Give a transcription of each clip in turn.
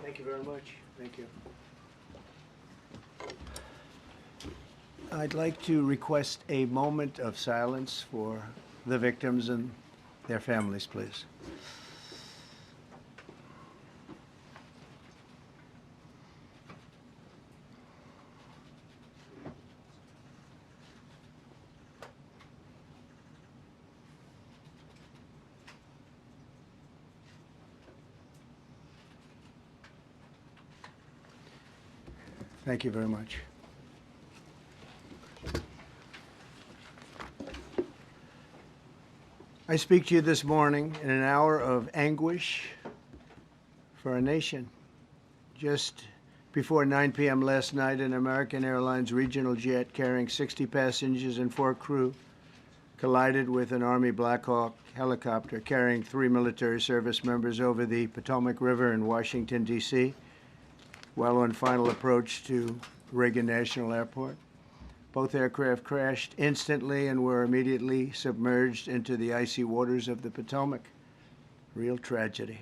Thank you very much. Thank you. I'd like to request a moment of silence for the victims and their families, please. Thank you very much. I speak to you this morning in an hour of anguish for our nation. Just before 9 p.m. last night, an American Airlines regional jet carrying 60 passengers and 4 crew collided with an Army Black Hawk helicopter carrying 3 military service members over the Potomac River in Washington, D.C., while on final approach to Reagan National Airport. Both aircraft crashed instantly and were immediately submerged into the icy waters of the Potomac. Real tragedy.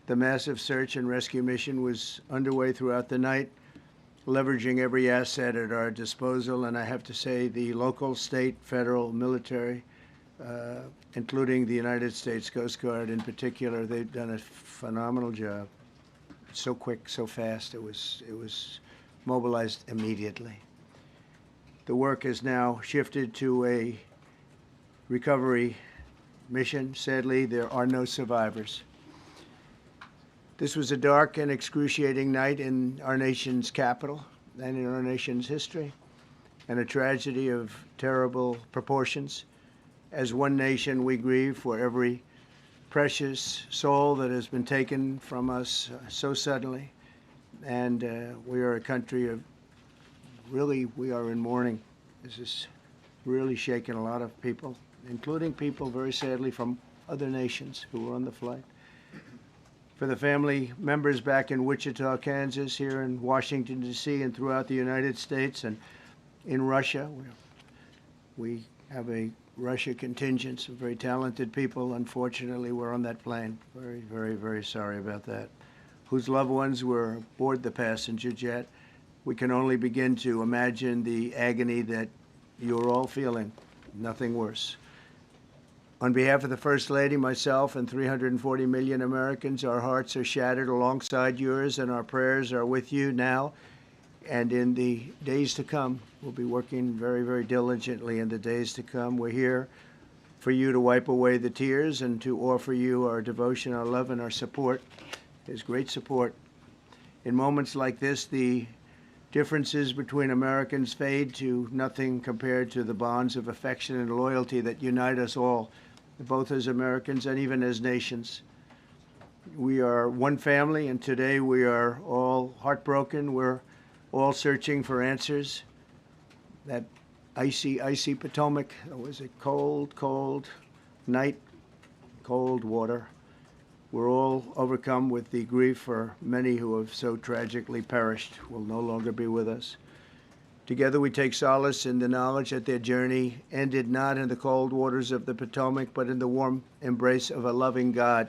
The massive search and rescue mission was underway throughout the night, leveraging every asset at our disposal, and I have to say the local, state, federal, military, including the United States Coast Guard in particular, they've done a phenomenal job. So quick, so fast, it was mobilized immediately. The work has now shifted to a recovery mission. Sadly, there are no survivors. This was a dark and excruciating night in our nation's capital and in our nation's history, and a tragedy of terrible proportions. As one nation, we grieve for every precious soul that has been taken from us so suddenly, and we are a country of really, we are in mourning. This has really shaken a lot of people, including people, very sadly, from other nations who were on the flight. For the family members back in Wichita, Kansas, here in Washington, D.C., and throughout the United States and in Russia, we have a Russia contingent, some very talented people, unfortunately, were on that plane. Very, very, very sorry about that. Whose loved ones were aboard the passenger jet. We can only begin to imagine the agony that you're all feeling. Nothing worse. On behalf of the First Lady, myself, and 340 million Americans, our hearts are shattered alongside yours, and our prayers are with you now and in the days to come. We'll be working very, very diligently in the days to come. We're here for you to wipe away the tears and to offer you our devotion, our love, and our support. There's great support. In moments like this, the differences between Americans fade to nothing compared to the bonds of affection and loyalty that unite us all, both as Americans and even as nations. We are one family, and today we are all heartbroken. We're all searching for answers. That icy, icy Potomac, it was a cold, cold night, cold water. We're all overcome with the grief for many who have so tragically perished, will no longer be with us. Together we take solace in the knowledge that their journey ended not in the cold waters of the Potomac, but in the warm embrace of a loving God.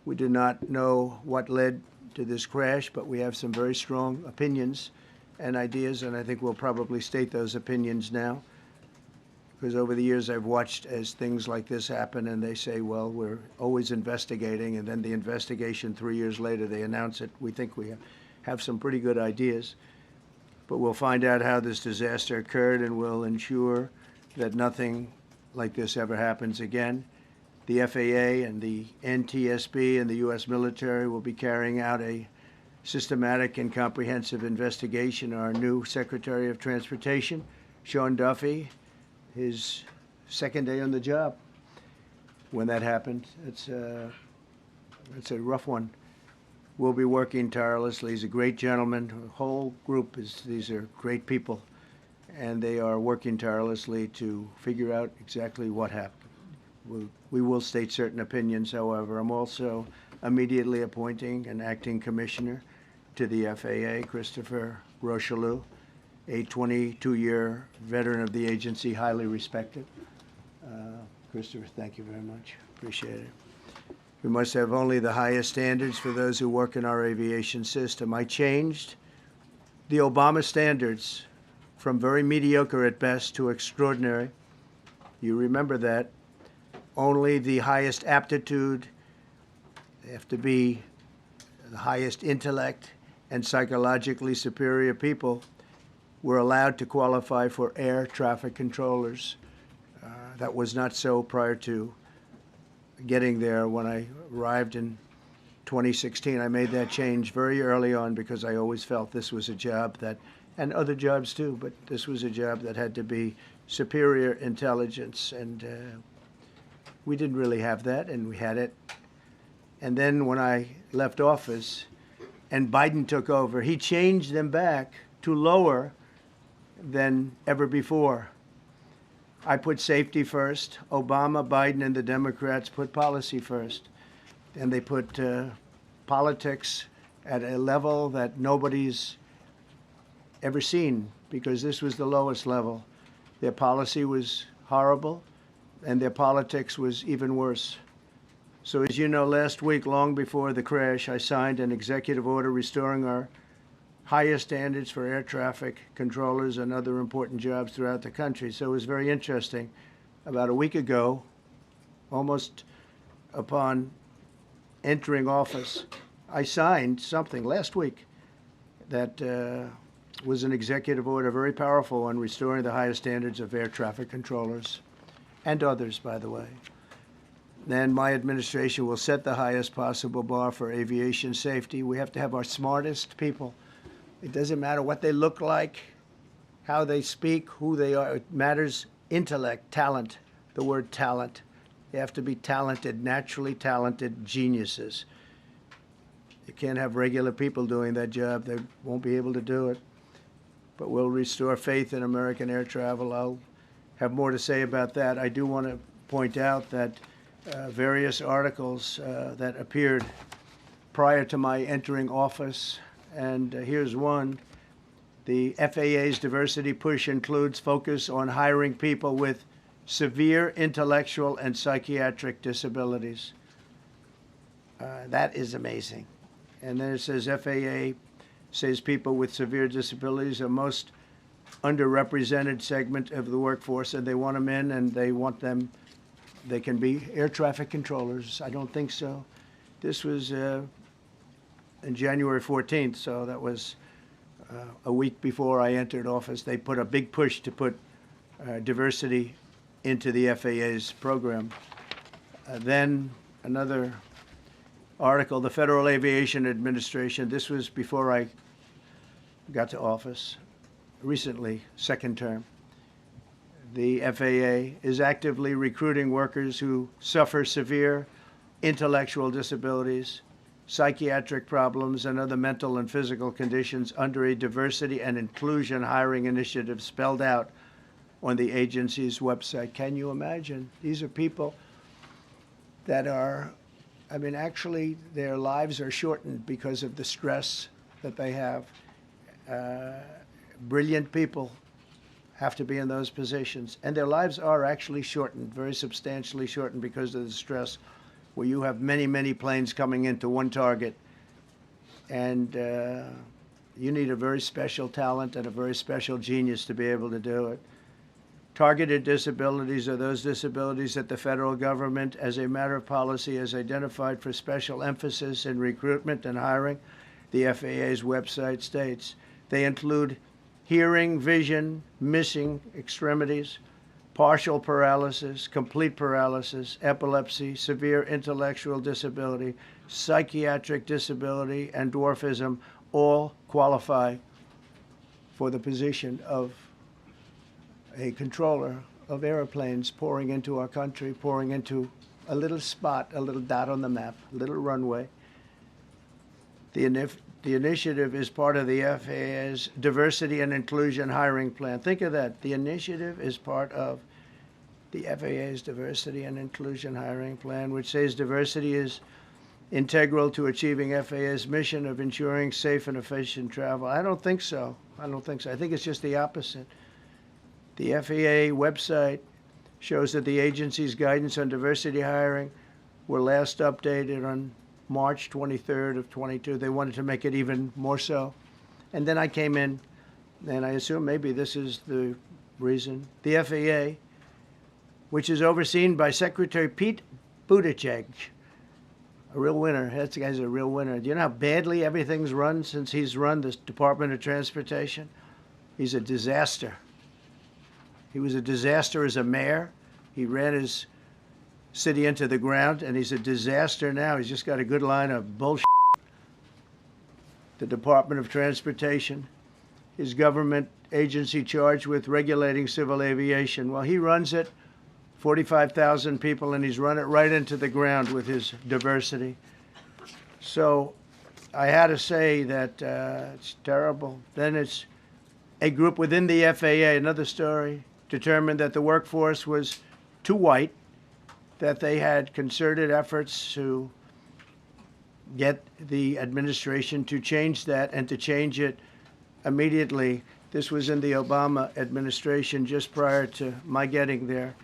We do not know what led to this crash, but we have some very strong opinions and ideas, and I think we'll probably state those opinions now. Because over the years I've watched as things like this happen, and they say, well, we're always investigating, and then the investigation 3 years later, they announce it. We think we have some pretty good ideas, but we'll find out how this disaster occurred, and we'll ensure that nothing like this ever happens again. The FAA and the NTSB and the U.S. military will be carrying out a systematic and comprehensive investigation. Our new Secretary of Transportation, Sean Duffy, his second day on the job when that happened. It's a rough one. We'll be working tirelessly. He's a great gentleman. The whole group these are great people, and they are working tirelessly to figure out exactly what happened. We will state certain opinions, however. I'm also immediately appointing an acting commissioner to the FAA, Christopher Rocheleau, a 22-year veteran of the agency, highly respected. Christopher, thank you very much. Appreciate it. We must have only the highest standards for those who work in our aviation system. I changed the Obama standards from very mediocre at best to extraordinary. You remember that. Only the highest aptitude, they have to be the highest intellect and psychologically superior people were allowed to qualify for air traffic controllers. That was not so prior to getting there. When I arrived in 2016, I made that change very early on because I always felt this was a job that, and other jobs too, but this was a job that had to be superior intelligence, and we didn't really have that, and we had it. And then when I left office and Biden took over, he changed them back to lower than ever before. I put safety first. Obama, Biden, and the Democrats put policy first. And they put politics at a level that nobody's ever seen, because this was the lowest level. Their policy was horrible, and their politics was even worse. So as you know, last week, long before the crash, I signed an executive order restoring our highest standards for air traffic controllers and other important jobs throughout the country. So it was very interesting. About a week ago, almost upon entering office, I signed something last week that was an executive order, very powerful, on restoring the highest standards of air traffic controllers and others, by the way. Then my administration will set the highest possible bar for aviation safety. We have to have our smartest people. It doesn't matter what they look like, how they speak, who they are. It matters intellect, talent, the word talent. They have to be talented, naturally talented geniuses. You can't have regular people doing that job. They won't be able to do it. But we'll restore faith in American air travel. I'll have more to say about that. I do want to point out that various articles that appeared prior to my entering office, and here's one. The FAA's diversity push includes focus on hiring people with severe intellectual and psychiatric disabilities. That is amazing. And then it says FAA says people with severe disabilities are most underrepresented segment of the workforce, and they want them in, and they want them, they can be air traffic controllers. I don't think so. This was in January 14th, so that was a week before I entered office. They put a big push to put diversity into the FAA's program. Then another article, the Federal Aviation Administration, this was before I got to office, recently, second term. The FAA is actively recruiting workers who suffer severe intellectual disabilities, psychiatric problems, and other mental and physical conditions under a diversity and inclusion hiring initiative spelled out on the agency's website. Can you imagine? These are people that are, I mean, actually, their lives are shortened because of the stress that they have. Brilliant people have to be in those positions, and their lives are actually shortened, very substantially shortened, because of the stress, where you have many, many planes coming into one target, and you need a very special talent and a very special genius to be able to do it. Targeted disabilities are those disabilities that the federal government, as a matter of policy, has identified for special emphasis in recruitment and hiring. The FAA's website states they include hearing, vision, missing extremities, partial paralysis, complete paralysis, epilepsy, severe intellectual disability, psychiatric disability, and dwarfism all qualify for the position of a controller of airplanes pouring into our country, pouring into a little spot, a little dot on the map, a little runway. The initiative is part of the FAA's Diversity and Inclusion Hiring Plan. Think of that. The initiative is part of the FAA's Diversity and Inclusion Hiring Plan, which says diversity is integral to achieving FAA's mission of ensuring safe and efficient travel. I don't think so. I don't think so. I think it's just the opposite. The FAA website shows that the agency's guidance on diversity hiring were last updated on March 23rd of 22. They wanted to make it even more so. And then I came in, and I assume maybe this is the reason. The FAA, which is overseen by Secretary Pete Buttigieg, a real winner. That guy's a real winner. Do you know how badly everything's run since he's run the Department of Transportation? He's a disaster. He was a disaster as a mayor. He ran his city into the ground, and he's a disaster now. He's just got a good line of bullshit. The Department of Transportation, his government agency charged with regulating civil aviation. Well, he runs it, 45,000 people, and he's run it right into the ground with his diversity. So I had to say that it's terrible. Then it's a group within the FAA, another story, determined that the workforce was too white, that they had concerted efforts to get the administration to change that and to change it immediately. This was in the Obama administration just prior to my getting there.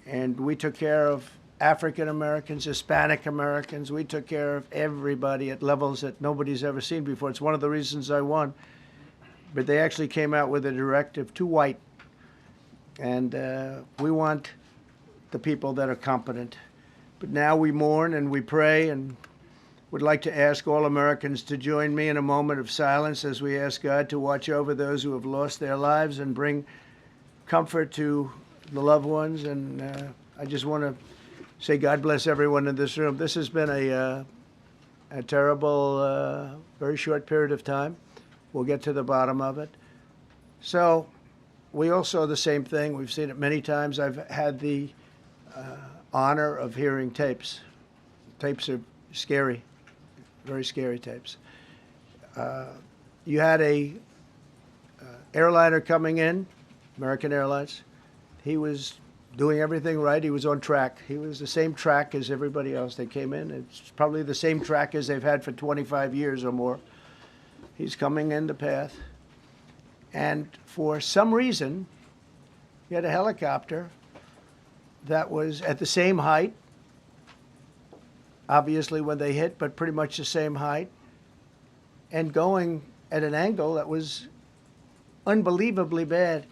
And we took care of African Americans, Hispanic Americans. We took care of everybody at levels that nobody's ever seen before. It's one of the reasons I won. But they actually came out with a directive, too white. And we want the people that are competent. But now we mourn and we pray, and would like to ask all Americans to join me in a moment of silence as we ask God to watch over those who have lost their lives and bring comfort to the loved ones. And I just want to say God bless everyone in this room. This has been a terrible, very short period of time. We'll get to the bottom of it. So we all saw the same thing. We've seen it many times. I've had the honor of hearing tapes. Tapes are scary, very scary tapes. You had a airliner coming in, American Airlines. He was doing everything right. He was on track. He was the same track as everybody else. They came in. It's probably the same track as they've had for 25 years or more. He's coming in the path. And for some reason, he had a helicopter that was at the same height, obviously when they hit, but pretty much the same height, and going at an angle that was unbelievably bad.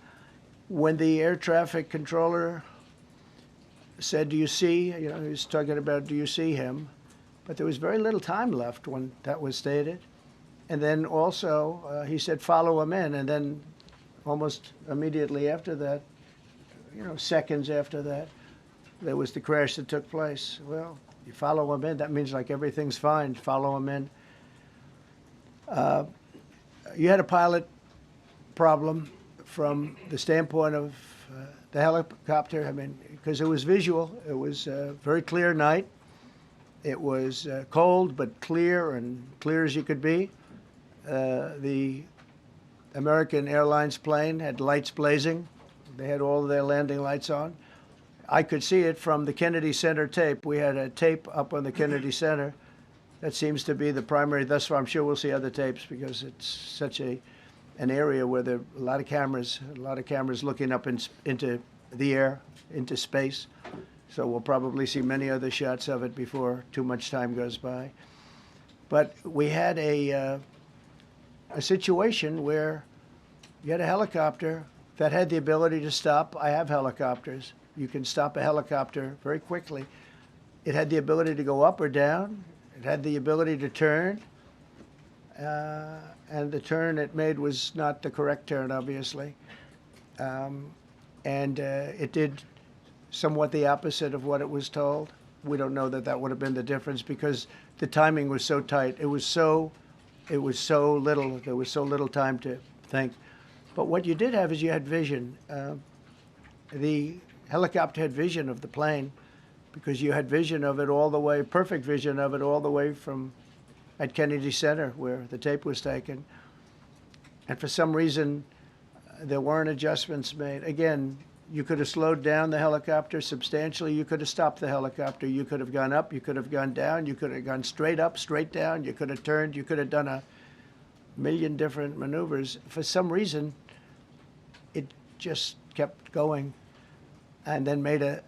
When the air traffic controller said, do you see, he was talking about, do you see him? But there was very little time left when that was stated. And then also he said, follow him in. And then almost immediately after that, seconds after that, there was the crash that took place. Well, you follow him in, that means like everything's fine, follow him in. You had a pilot problem from the standpoint of the helicopter, because it was visual. It was a very clear night. It was cold, but clear, and clear as you could be. The American Airlines plane had lights blazing. They had all of their landing lights on. I could see it from the Kennedy Center tape. We had a tape up on the Kennedy Center. That seems to be the primary. Thus far, I'm sure we'll see other tapes because it's such an area where there are a lot of cameras looking up into the air, into space. So we'll probably see many other shots of it before too much time goes by. But we had a situation where you had a helicopter that had the ability to stop. I have helicopters. You can stop a helicopter very quickly. It had the ability to go up or down. It had the ability to turn. And the turn it made was not the correct turn, obviously. It did somewhat the opposite of what it was told. We don't know that would have been the difference because the timing was so tight. It was so little. There was so little time to think. But what you did have is you had vision. The helicopter had vision of the plane because you had vision of it all the way, perfect vision of it all the way from at Kennedy Center where the tape was taken. And for some reason, there weren't adjustments made. Again, you could have slowed down the helicopter substantially. You could have stopped the helicopter. You could have gone up. You could have gone down. You could have gone straight up, straight down. You could have turned. You could have done a million different maneuvers. For some reason, it just kept going and then made a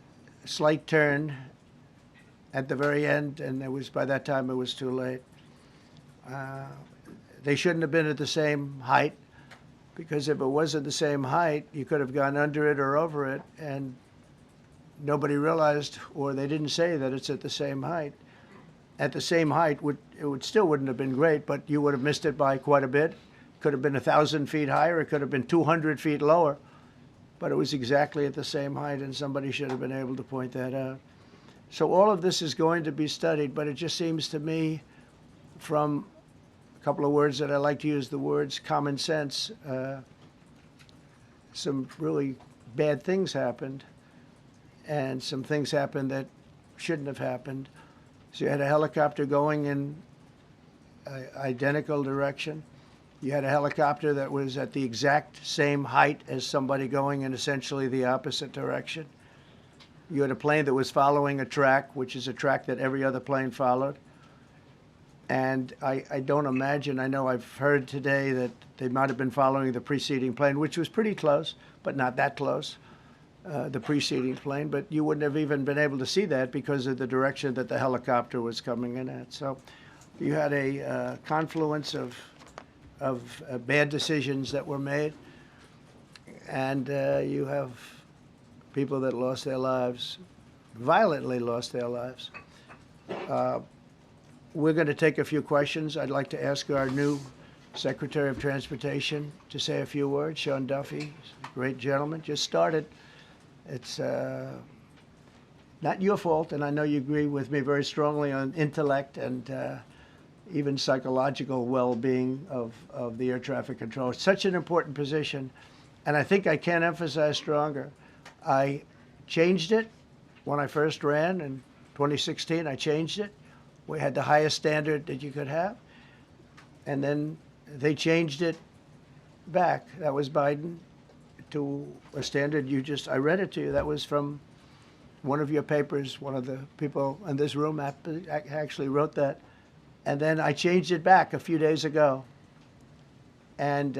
slight turn at the very end, and by that time it was too late. They shouldn't have been at the same height, because if it was at the same height, you could have gone under it or over it, and nobody realized, or they didn't say that it's at the same height. At the same height, it still wouldn't have been great, but you would have missed it by quite a bit. Could have been 1,000 feet higher. It could have been 200 feet lower, but it was exactly at the same height, and somebody should have been able to point that out. So all of this is going to be studied, but it just seems to me, from a couple of words that I like to use, the words common sense, some really bad things happened, and some things happened that shouldn't have happened. So you had a helicopter going in an identical direction. You had a helicopter that was at the exact same height as somebody going in essentially the opposite direction. You had a plane that was following a track, which is a track that every other plane followed. And I don't imagine, I know I've heard today that they might have been following the preceding plane, which was pretty close, but not that close, the preceding plane. But you wouldn't have even been able to see that because of the direction that the helicopter was coming in at. So you had a confluence of bad decisions that were made, and you have people that lost their lives, violently lost their lives. We're going to take a few questions. I'd like to ask our new Secretary of Transportation to say a few words. Sean Duffy, great gentleman, just started. It's not your fault, and I know you agree with me very strongly on intellect and even psychological well-being of the air traffic control. It's such an important position, and I think I can't emphasize stronger. I changed it when I first ran in 2016. I changed it. We had the highest standard that you could have, and then they changed it back. That was Biden, to a standard I read it to you. That was from one of your papers. One of the people in this room actually wrote that. And then I changed it back a few days ago. And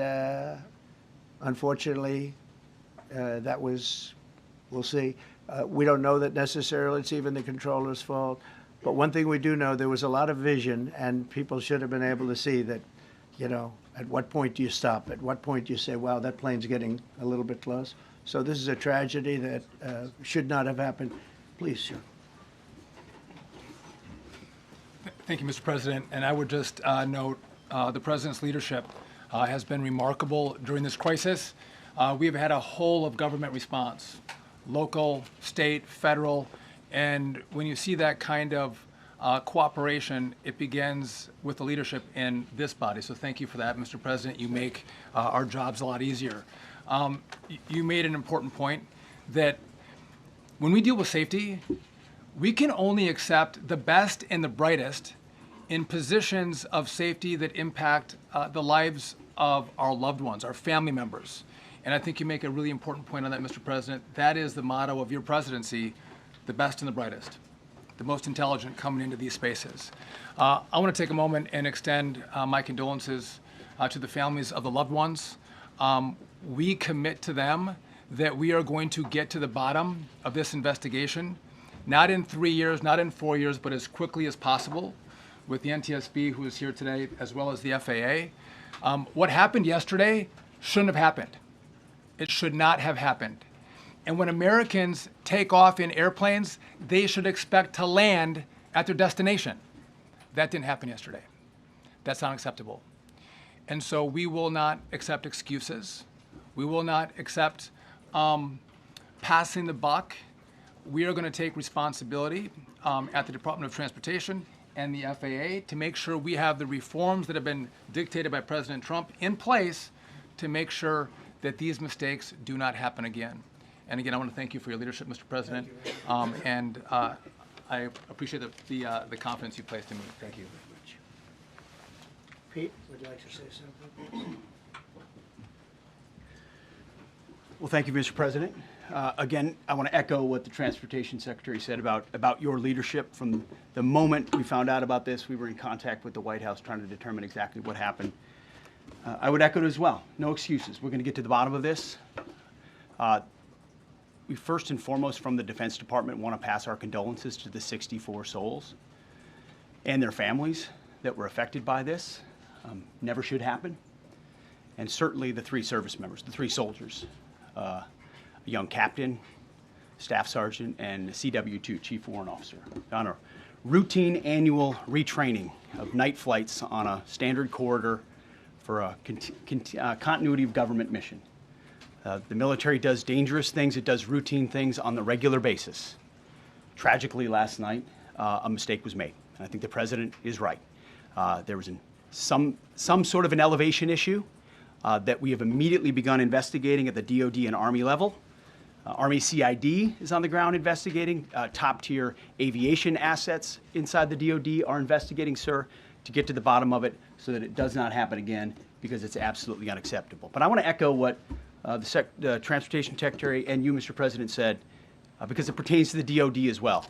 unfortunately, that was, we'll see. We don't know that necessarily it's even the controller's fault. But one thing we do know, there was a lot of vision, and people should have been able to see that, at what point do you stop? At what point do you say, wow, that plane's getting a little bit close? So this is a tragedy that should not have happened. Please, Sean. Thank you, Mr. President. And I would just note the President's leadership has been remarkable during this crisis. We have had a whole of government response, local, state, federal, and when you see that kind of cooperation, it begins with the leadership in this body. So thank you for that, Mr. President. You make our jobs a lot easier. You made an important point that when we deal with safety, we can only accept the best and the brightest in positions of safety that impact the lives of our loved ones, our family members. And I think you make a really important point on that, Mr. President. That is the motto of your presidency, the best and the brightest, the most intelligent coming into these spaces. I want to take a moment and extend my condolences to the families of the loved ones. We commit to them that we are going to get to the bottom of this investigation, not in 3 years, not in 4 years, but as quickly as possible, with the NTSB, who is here today, as well as the FAA. What happened yesterday shouldn't have happened. It should not have happened. And when Americans take off in airplanes, they should expect to land at their destination. That didn't happen yesterday. That's not acceptable. And so we will not accept excuses. We will not accept passing the buck. We are going to take responsibility at the Department of Transportation and the FAA to make sure we have the reforms that have been dictated by President Trump in place to make sure that these mistakes do not happen again. And again, I want to thank you for your leadership, Mr. President, and I appreciate the confidence you placed in me. Thank you. Pete, would you like to say something, please? Well, thank you, Mr. President. Again, I want to echo what the Transportation Secretary said about your leadership. From the moment we found out about this, we were in contact with the White House trying to determine exactly what happened. I would echo it as well. No excuses. We're going to get to the bottom of this. we first and foremost from the Defense Department want to pass our condolences to the 64 souls and their families that were affected by this. Never should happen. And certainly the 3 service members, the 3 soldiers, a young captain, staff sergeant, and a CW2, Chief Warrant Officer, on a routine annual retraining of night flights on a standard corridor for a continuity of government mission. The military does dangerous things. It does routine things on the regular basis. Tragically, last night, a mistake was made. And I think the president is right. There was some sort of an elevation issue that we have immediately begun investigating at the DOD and Army level. Army CID is on the ground investigating. Top-tier aviation assets inside the DOD are investigating, sir, to get to the bottom of it so that it does not happen again, because it's absolutely unacceptable. But I want to echo what the Transportation Secretary and you, Mr. President, said, because it pertains to the DOD as well.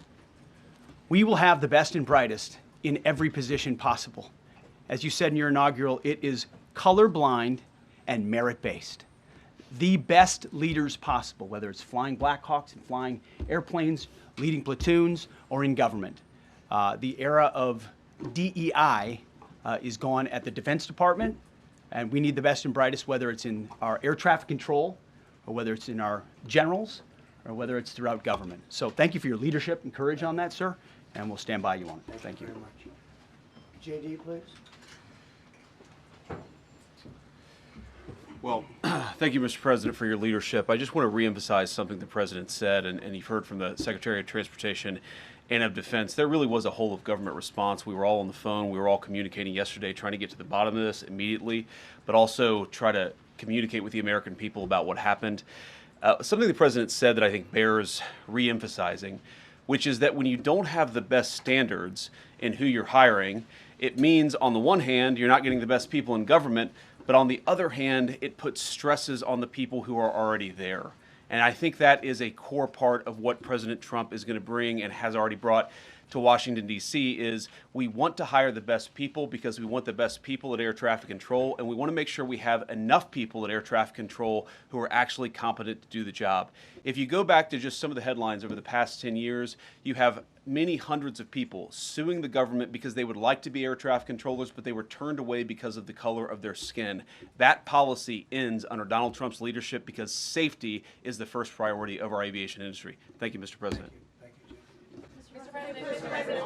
We will have the best and brightest in every position possible. As you said in your inaugural, it is colorblind and merit-based. The best leaders possible, whether it's flying Black Hawks and flying airplanes, leading platoons, or in government. The era of DEI is gone at the Defense Department, and we need the best and brightest, whether it's in our air traffic control, or whether it's in our generals, or whether it's throughout government. So thank you for your leadership and courage on that, sir, and we'll stand by you on it. Thank you. Very much. JD, please. Well, thank you, Mr. President, for your leadership. I just want to reemphasize something the President said, and you've heard from the Secretary of Transportation and of Defense. There really was a whole of government response. We were all on the phone. We were all communicating yesterday, trying to get to the bottom of this immediately, but also try to communicate with the American people about what happened. Something the President said that I think bears reemphasizing, which is that when you don't have the best standards in who you're hiring, it means, on the one hand, you're not getting the best people in government, but on the other hand, it puts stresses on the people who are already there. And I think that is a core part of what President Trump is going to bring and has already brought to Washington, D.C., is we want to hire the best people because we want the best people at air traffic control, and we want to make sure we have enough people at air traffic control who are actually competent to do the job. If you go back to just some of the headlines over the past 10 years, you have many hundreds of people suing the government because they would like to be air traffic controllers, but they were turned away because of the color of their skin. That policy ends under Donald Trump's leadership because safety is the first priority of our aviation industry. Thank you, Mr. President. Mr. President,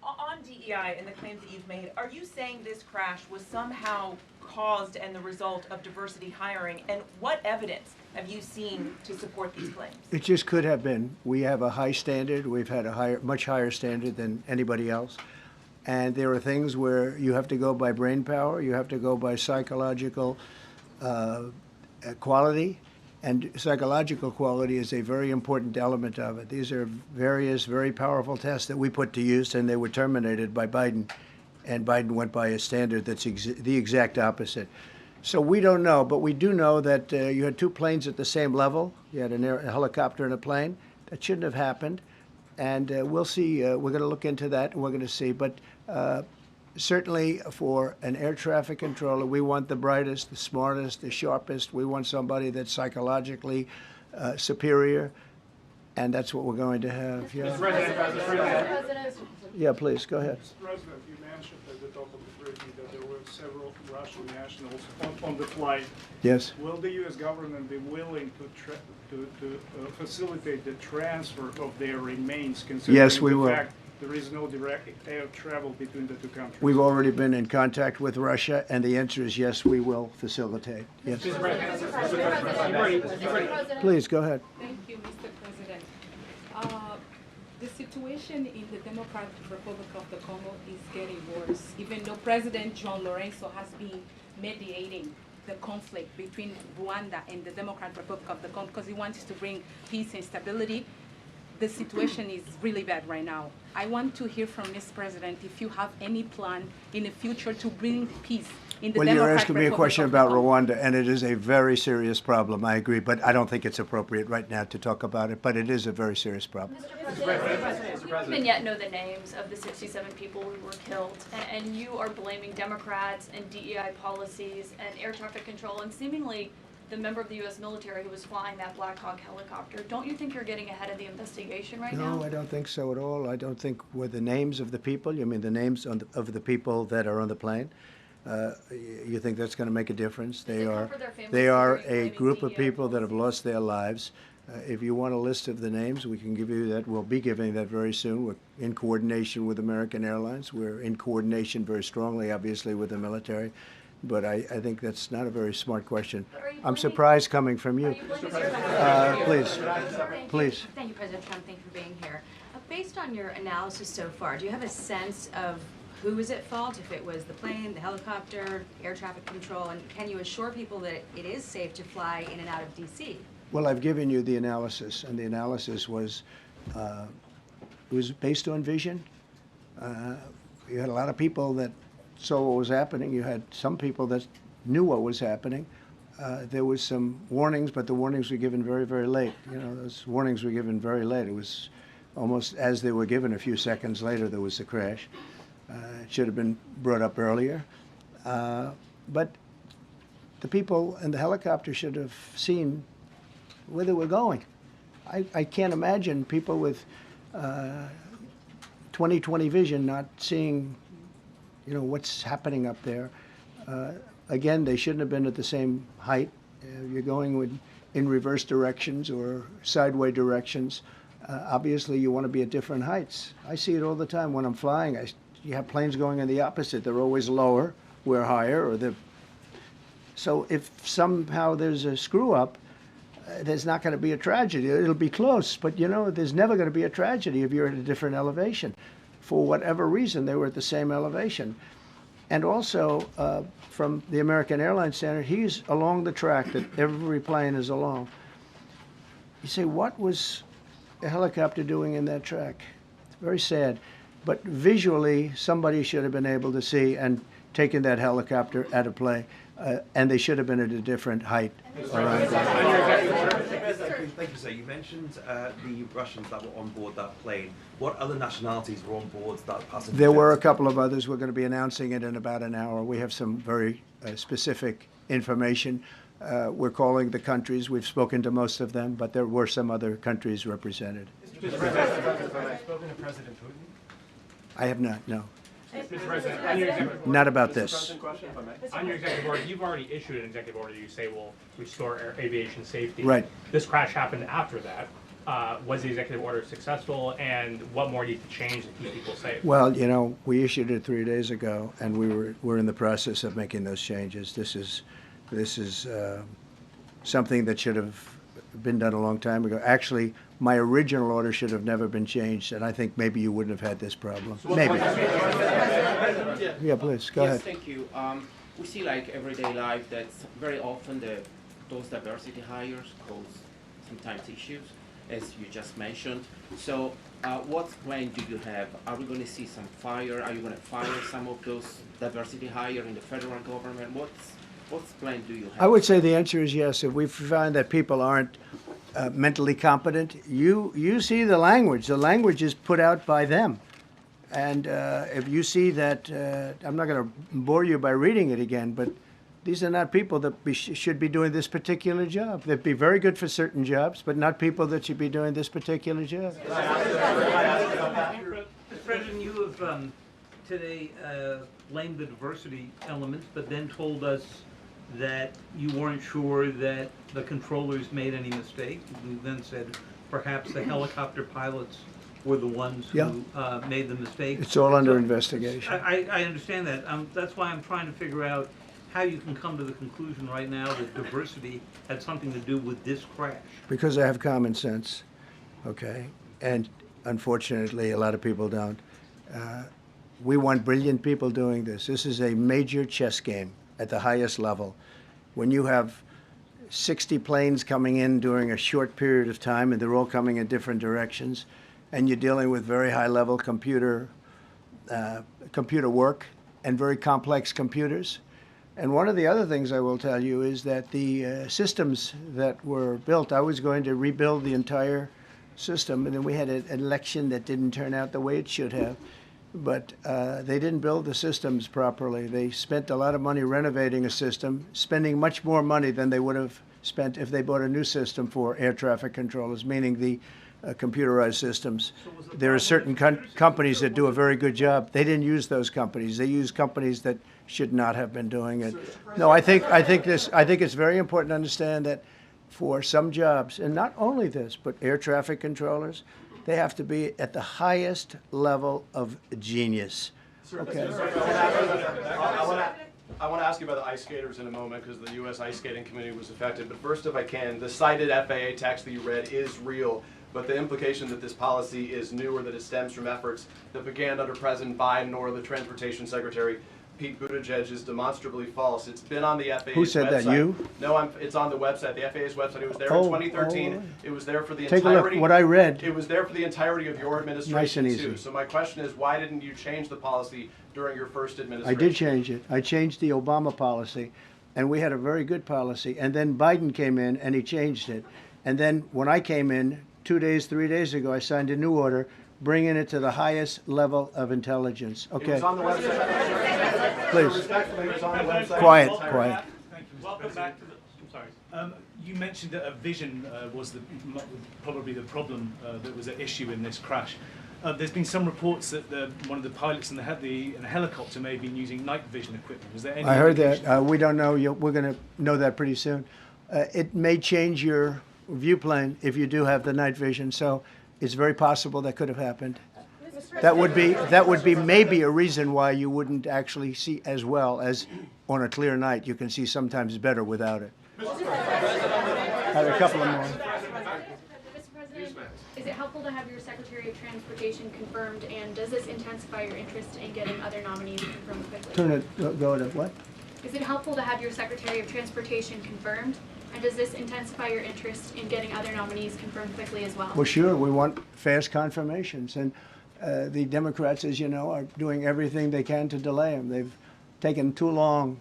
on DEI and the claims that you've made, are you saying this crash was somehow caused and the result of diversity hiring? And what evidence have you seen to support these claims? It just could have been. We have a high standard. We've had a much higher standard than anybody else. And there are things where you have to go by brain power. You have to go by psychological quality. And psychological quality is a very important element of it. These are various very powerful tests that we put to use, and they were terminated by Biden. And Biden went by a standard that's the exact opposite. So we don't know, but we do know that you had 2 planes at the same level. You had a helicopter and a plane. That shouldn't have happened. And we'll see. We're going to look into that, and we're going to see. But certainly for an air traffic controller, we want the brightest, the smartest, the sharpest. We want somebody that's psychologically superior, and that's what we're going to have. Yeah. President. Yeah, please, go ahead. Mr. President, you mentioned at the top of the briefing that there were several Russian nationals on the flight. Yes. Will the U.S. government be willing to facilitate the transfer of their remains, considering Yes, we the will. fact there is no direct air travel between the 2 countries? We've already been in contact with Russia, and the answer is yes, we will facilitate. Yes. Please, go ahead. Thank you, Mr. President. The situation in the Democratic Republic of the Congo is getting worse, even though President John Lorenzo has been mediating the conflict between Rwanda and the Democratic Republic of the Congo because he wants to bring peace and stability. The situation is really bad right now. I want to hear from Ms. President if you have any plan in the future to bring peace in the Well, Democratic you're asking me a Republic question of the about Congo. Rwanda, and it is a very serious problem. I agree, but I don't think it's appropriate right now to talk about it. But it is a very serious problem. We don't even yet know the names of the 67 people who were killed, and you are blaming Democrats and DEI policies and air traffic control and seemingly the member of the U.S. military who was flying that Black Hawk helicopter. Don't you think you're getting ahead of the investigation right now? No, I don't think so at all. I don't think with the names of the people, you mean the names of the people that are on the plane? You think that's going to make a difference? Does it cover their families They too, or are are you a blaming group of DEI people that have policy? lost their lives. If you want a list of the names, we can give you that. We'll be giving that very soon. We're in coordination with American Airlines. We're in coordination very strongly, obviously, with the military. But I think that's not a very smart question. But are you I'm blaming- surprised coming from you. Are you blaming Please, please. Thank you, President Trump. Thank you for being here. Based on your analysis so far, do you have a sense of who was at fault, if it was the plane, the helicopter, air traffic control, and can you assure people that it is safe to fly in and out of D.C.? Well, I've given you the analysis, and the analysis was it was based on vision. You had a lot of people that saw what was happening. You had some people that knew what was happening. There was some warnings, but the warnings were given very, very late. You know, those warnings were given very late. It was almost as they were given. A few seconds later, there was the crash. It should have been brought up earlier. But the people in the helicopter should have seen where they were going. I can't imagine people with 20/20 vision not seeing, you know, what's happening up there. Again, they shouldn't have been at the same height. You're going in reverse directions or sideways directions. Obviously, you want to be at different heights. I see it all the time when I'm flying. You have planes going in the opposite. They're always lower. We're higher. So if somehow there's a screw up, there's not going to be a tragedy. It'll be close, but you know, there's never going to be a tragedy if you're at a different elevation. For whatever reason, they were at the same elevation. And also, from the American Airlines standard, he's along the track that every plane is along. You say, what was a helicopter doing in that track? It's very sad. But visually, somebody should have been able to see and taken that helicopter out of play. And they should have been at a different height. Thank you, sir. You mentioned the Russians that were on board that plane. What other nationalities were on board that passenger? There were a couple of others. We're going to be announcing it in about an hour. We have some very specific information. We're calling the countries. We've spoken to most of them, but there were some other countries represented. Mr. President, have you spoken to President Putin? I have not, no. Mr. President, on your executive order, Not about this. on your executive order, you've already issued an executive order. You say will restore aviation safety. Right. This crash happened after that. Was the executive order successful, and what more needs to change to keep people safe? Well, you know, we issued it 3 days ago, and we're in the process of making those changes. This is something that should have been done a long time ago. Actually, my original order should have never been changed, and I think maybe you wouldn't have had this problem. Maybe. Yeah, please, go ahead. Yes, thank you. We see like everyday life that very often those diversity hires cause sometimes issues, as you just mentioned. So what plan do you have? Are we going to see some fire? Are you going to fire some of those diversity hires in the federal government? What plan do you have? I would say the answer is yes. If we find that people aren't mentally competent, you see the language. The language is put out by them. And if you see that, I'm not going to bore you by reading it again, but these are not people that should be doing this particular job. They'd be very good for certain jobs, but not people that should be doing this particular job. Mr. President, you have today blamed the diversity elements, but then told us that you weren't sure that the controllers made any mistake. You then said perhaps the helicopter pilots were the ones who made the mistake. It's all under investigation. I understand that. That's why I'm trying to figure out how you can come to the conclusion right now that diversity had something to do with this crash. Because I have common sense, okay? And unfortunately, a lot of people don't. We want brilliant people doing this. This is a major chess game at the highest level. When you have 60 planes coming in during a short period of time, and they're all coming in different directions, and you're dealing with very high-level computer work and very complex computers. And one of the other things I will tell you is that the systems that were built, I was going to rebuild the entire system, and then we had an election that didn't turn out the way it should have. But they didn't build the systems properly. They spent a lot of money renovating a system, spending much more money than they would have spent if they bought a new system for air traffic controllers, meaning the computerized systems. There are certain companies that do a very good job. They didn't use those companies. They used companies that should not have been doing it. No, I think it's very important to understand that for some jobs, and not only this, but air traffic controllers, they have to be at the highest level of genius. Okay. I want to ask you about the ice skaters in a moment because the U.S. Ice Skating Community was affected. But first, if I can, the cited FAA text that you read is real. But the implication that this policy is new or that it stems from efforts that began under President Biden or the Transportation Secretary Pete Buttigieg is demonstrably false. It's been on the FAA's website. Who said that, you? No, it's on the website, the FAA's website. It was there in 2013. It was there for the Take entirety. a look. What I read. It was there for the entirety of your administration, Nice and easy. too. So my question is, why didn't you change the policy during your first administration? I did change it. I changed the Obama policy, and we had a very good policy. And then Biden came in, and he changed it. And then when I came in 2 days, 3 days ago, I signed a new order bringing it to the highest level of intelligence. Okay. It was on the website. Please. Respectfully, it was on the website. Quiet, quiet. Thank you, Mr. Welcome back to the. I'm sorry. You mentioned that a vision was probably the problem that was at issue in this crash. There's been some reports that one of the pilots in the helicopter may have been using night vision equipment. Was there any? I heard that. We don't know. We're going to know that pretty soon. It may change your viewplane if you do have the night vision. So it's very possible that could have happened. That would be maybe a reason why you wouldn't actually see as well as on a clear night. You can see sometimes better without it. Have a couple of more. Mr. President, is it helpful to have your Secretary of Transportation confirmed, and does this intensify your interest in getting other nominees confirmed quickly? Turn it. Go to what? Is it helpful to have your Secretary of Transportation confirmed, and does this intensify your interest in getting other nominees confirmed quickly as well? Well, sure. We want fast confirmations, and the Democrats, as you know, are doing everything they can to delay them. They've taken too long.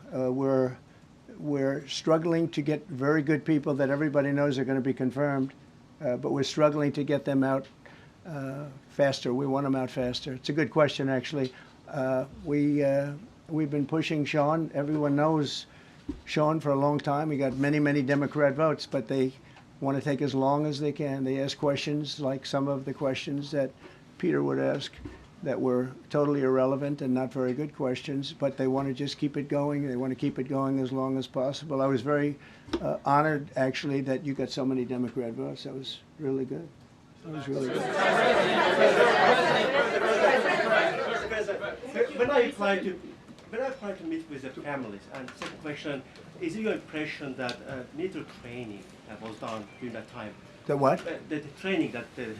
We're struggling to get very good people that everybody knows are going to be confirmed, but we're struggling to get them out faster. We want them out faster. It's a good question, actually. We've been pushing Sean. Everyone knows Sean for a long time. He got many, many Democrat votes, but they want to take as long as they can. They ask questions like some of the questions that Peter would ask that were totally irrelevant and not very good questions, but they want to just keep it going. They want to keep it going as long as possible. I was very honored, actually, that you got so many Democrat votes. That was really good. That was really good. When I apply to meet with the families, and second question, is it your impression that military training was done during that time? The what? The training that the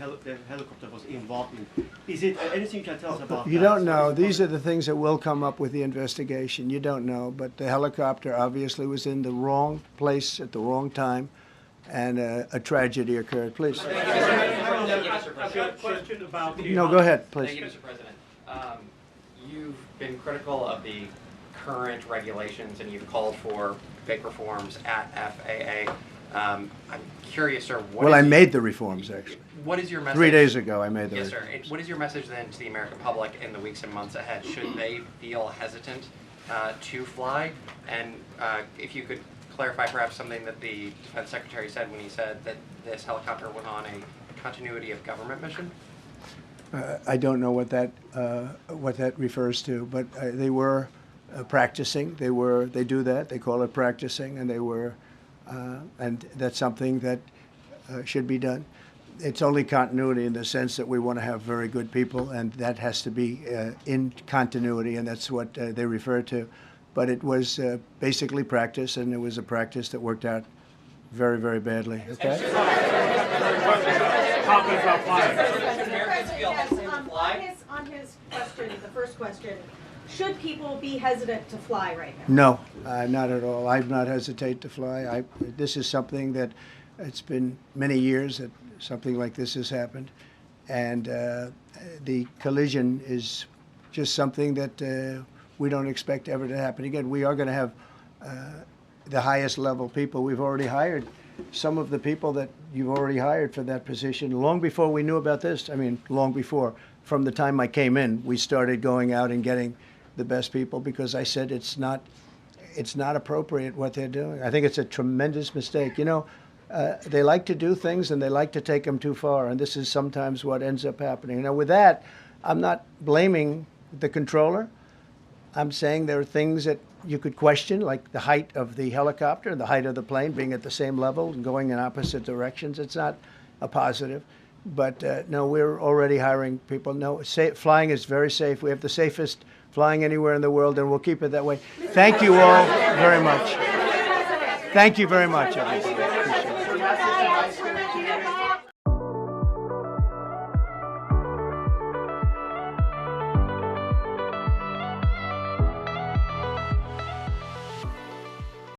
helicopter was involved in. Is it anything you can tell us about? You don't know. These are the things that will come up with the investigation. You don't know, but the helicopter obviously was in the wrong place at the wrong time, and a tragedy occurred. Please. Question about No, go ahead, please. Thank you, Mr. President. You've been critical of the current regulations, and you've called for big reforms at FAA. I'm curious, sir. Well, I made the reforms, actually. What is your message? 3 days ago, I made the Yes, reforms. sir. What is your message then to the American public in the weeks and months ahead? Should they feel hesitant to fly? And if you could clarify perhaps something that the Defense Secretary said when he said that this helicopter was on a continuity of government mission? I don't know what that refers to, but they were practicing. They do that. They call it practicing, and they were, and that's something that should be done. It's only continuity in the sense that we want to have very good people, and that has to be in continuity, and that's what they refer to. But it was basically practice, and it was a practice that worked out very, very badly. Okay. On his question, the first question, should people be hesitant to fly right now? No, not at all. I've not hesitate to fly. This is something that it's been many years that something like this has happened, and the collision is just something that we don't expect ever to happen again. We are going to have the highest level people. We've already hired some of the people that you've already hired for that position long before we knew about this. I mean, long before. From the time I came in, we started going out and getting the best people because I said it's not it's not appropriate what they're doing. I think it's a tremendous mistake. You know, they like to do things and they like to take them too far, and this is sometimes what ends up happening. Now, with that, I'm not blaming the controller. I'm saying there are things that you could question, like the height of the helicopter and the height of the plane being at the same level and going in opposite directions. It's not a positive. But no, we're already hiring people. No, flying is very safe. We have the safest flying anywhere in the world, and we'll keep it that way. Thank you all very much. Thank you very much, everybody. Appreciate it.